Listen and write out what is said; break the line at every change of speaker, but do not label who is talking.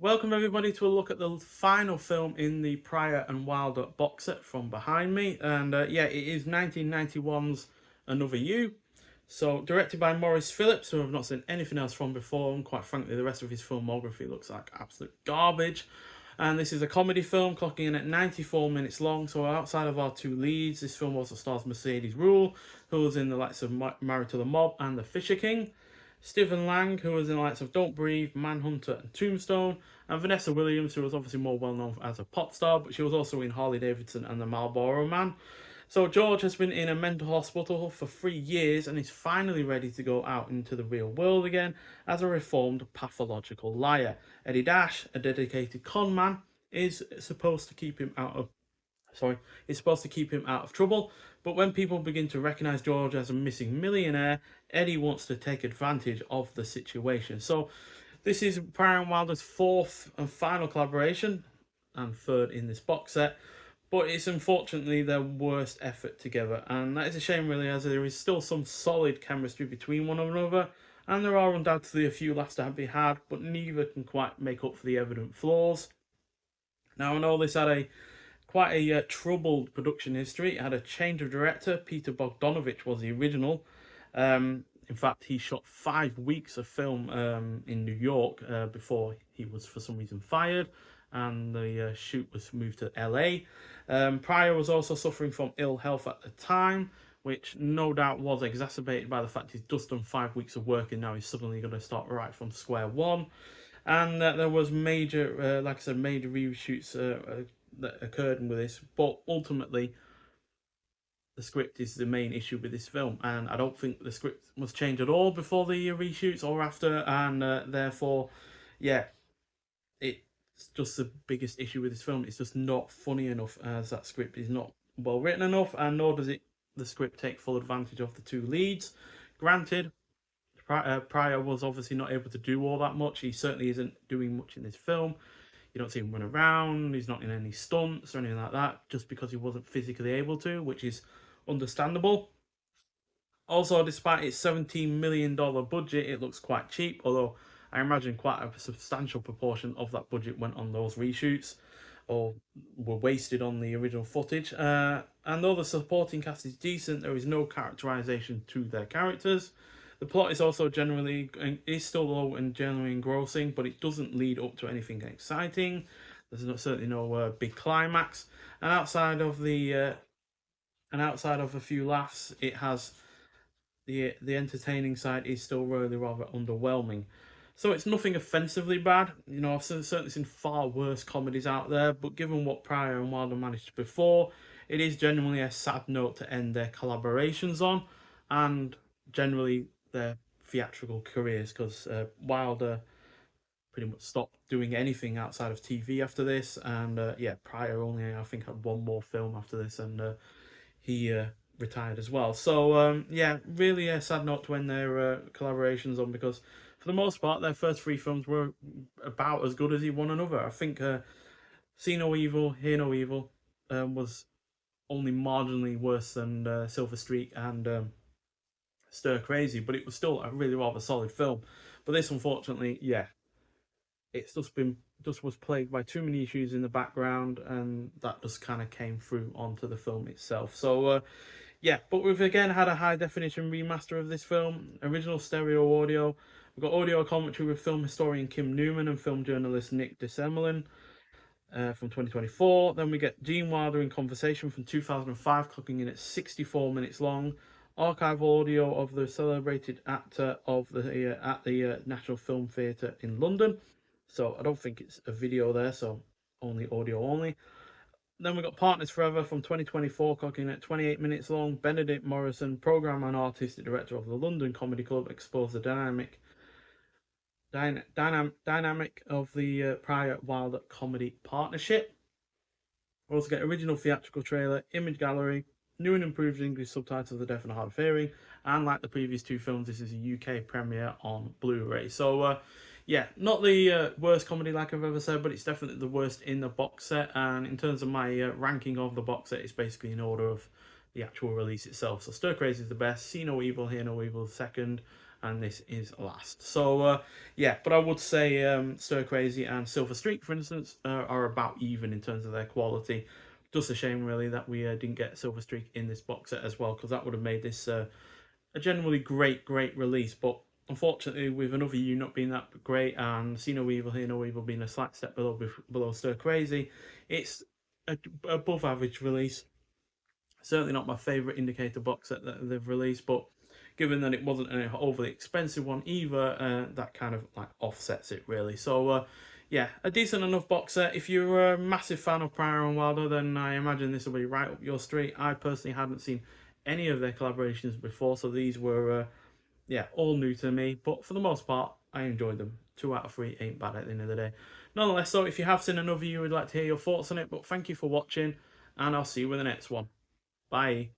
Welcome everybody to a look at the final film in the Pryor and Wilder box set from behind me. And yeah, it is 1991's Another You. So directed by Maurice Phillips, who I've not seen anything else from before, and quite frankly the rest of his filmography looks like absolute garbage. And this is a comedy film clocking in at 94 minutes long. So outside of our two leads, this film also stars Mercedes Ruehl, who was in the likes of Married to the Mob and The Fisher King. Stephen Lang, who was in the likes of Don't Breathe, Manhunter and Tombstone, and Vanessa Williams, who was obviously more well known as a pop star, but she was also in Harley Davidson and the Marlboro Man. So George has been in a mental hospital for 3 years and is finally ready to go out into the real world again as a reformed pathological liar. Eddie Dash, a dedicated con man, is supposed to keep him out of is supposed to keep him out of trouble. But when people begin to recognise George as a missing millionaire, Eddie wants to take advantage of the situation. So this is Pryor and Wilder's fourth and final collaboration, and third in this box set. But it's unfortunately their worst effort together, and that is a shame really, as there is still some solid chemistry between one another, and there are undoubtedly a few laughs to be had, but neither can quite make up for the evident flaws. Now I know this had quite a troubled production history. It had a change of director. Peter Bogdanovich was the original. In fact, he shot 5 weeks of film in New York before he was for some reason fired, and the shoot was moved to LA. Pryor was also suffering from ill health at the time, which no doubt was exacerbated by the fact he's just done 5 weeks of work and now he's suddenly going to start right from square one. And there was major, like I said, major reshoots that occurred with this, but ultimately the script is the main issue with this film, and I don't think the script was changed at all before the reshoots or after, and therefore, yeah, it's just the biggest issue with this film. It's just not funny enough, as that script is not well written enough, and nor does the script take full advantage of the two leads. Granted, Pryor was obviously not able to do all that much. He certainly isn't doing much in this film. You don't see him run around. He's not in any stunts or anything like that, just because he wasn't physically able to, which is understandable. Also, despite its $17 million budget, it looks quite cheap, although I imagine quite a substantial proportion of that budget went on those reshoots or were wasted on the original footage. And though the supporting cast is decent, there is no characterization to their characters. The plot is also still low and generally engrossing, but it doesn't lead up to anything exciting. Certainly no big climax, and outside of a few laughs, it has the entertaining side is still really rather underwhelming. So it's nothing offensively bad. You know, I've certainly seen far worse comedies out there, but given what Pryor and Wilder managed before, it is genuinely a sad note to end their collaborations on, and generally their theatrical careers, because Wilder pretty much stopped doing anything outside of TV after this, and yeah, Pryor only I think had one more film after this, and he retired as well. So yeah, really a sad note to end their collaborations on, because for the most part their first three films were about as good as one another. I think See No Evil, Hear No Evil was only marginally worse than Silver Streak and Stir Crazy, but it was still a really rather solid film. But this, unfortunately, yeah, it's just was plagued by too many issues in the background, and that just kind of came through onto the film itself. So yeah, but we've again had a high definition remaster of this film, original stereo audio. We've got audio commentary with film historian Kim Newman and film journalist Nick DeSemelin from 2024. Then we get Gene Wilder in Conversation from 2005, clocking in at 64 minutes long. Archival audio of the celebrated actor of the at the National Film Theatre in London. So I don't think it's a video there, so only audio only. Then we got Partners Forever from 2024, clocking at 28 minutes long. Benedict Morrison, programmer and artistic director of the London Comedy Club, explores the dynamic of the Pryor Wilder comedy partnership. We also get original theatrical trailer, image gallery, new and improved English subtitles of the deaf and hard of hearing, and like the previous two films, this is a UK premiere on Blu-ray. So yeah, not the worst comedy like I've ever said, but it's definitely the worst in the box set. And in terms of my ranking of the box set, it's basically in order of the actual release itself. So Stir Crazy is the best, See No Evil, Hear No Evil is second, and this is last. So yeah, but I would say Stir Crazy and Silver Streak, for instance, are about even in terms of their quality. Just a shame, really, that we didn't get Silver Streak in this box set as well, because that would have made this a generally great release. But unfortunately, with Another You not being that great, and See No Evil, Hear No Evil being a slight step below Stir Crazy, it's a above average release. Certainly not my favourite Indicator box set that they've released, but given that it wasn't an overly expensive one either, that kind of like offsets it really. So yeah, a decent enough box set. If you're a massive fan of Pryor and Wilder, then I imagine this will be right up your street. I personally hadn't seen any of their collaborations before, so these were yeah, all new to me, but for the most part, I enjoyed them. 2 out of 3 ain't bad at the end of the day. Nonetheless, so if you have seen Another You, would like to hear your thoughts on it, but thank you for watching, and I'll see you with the next one. Bye.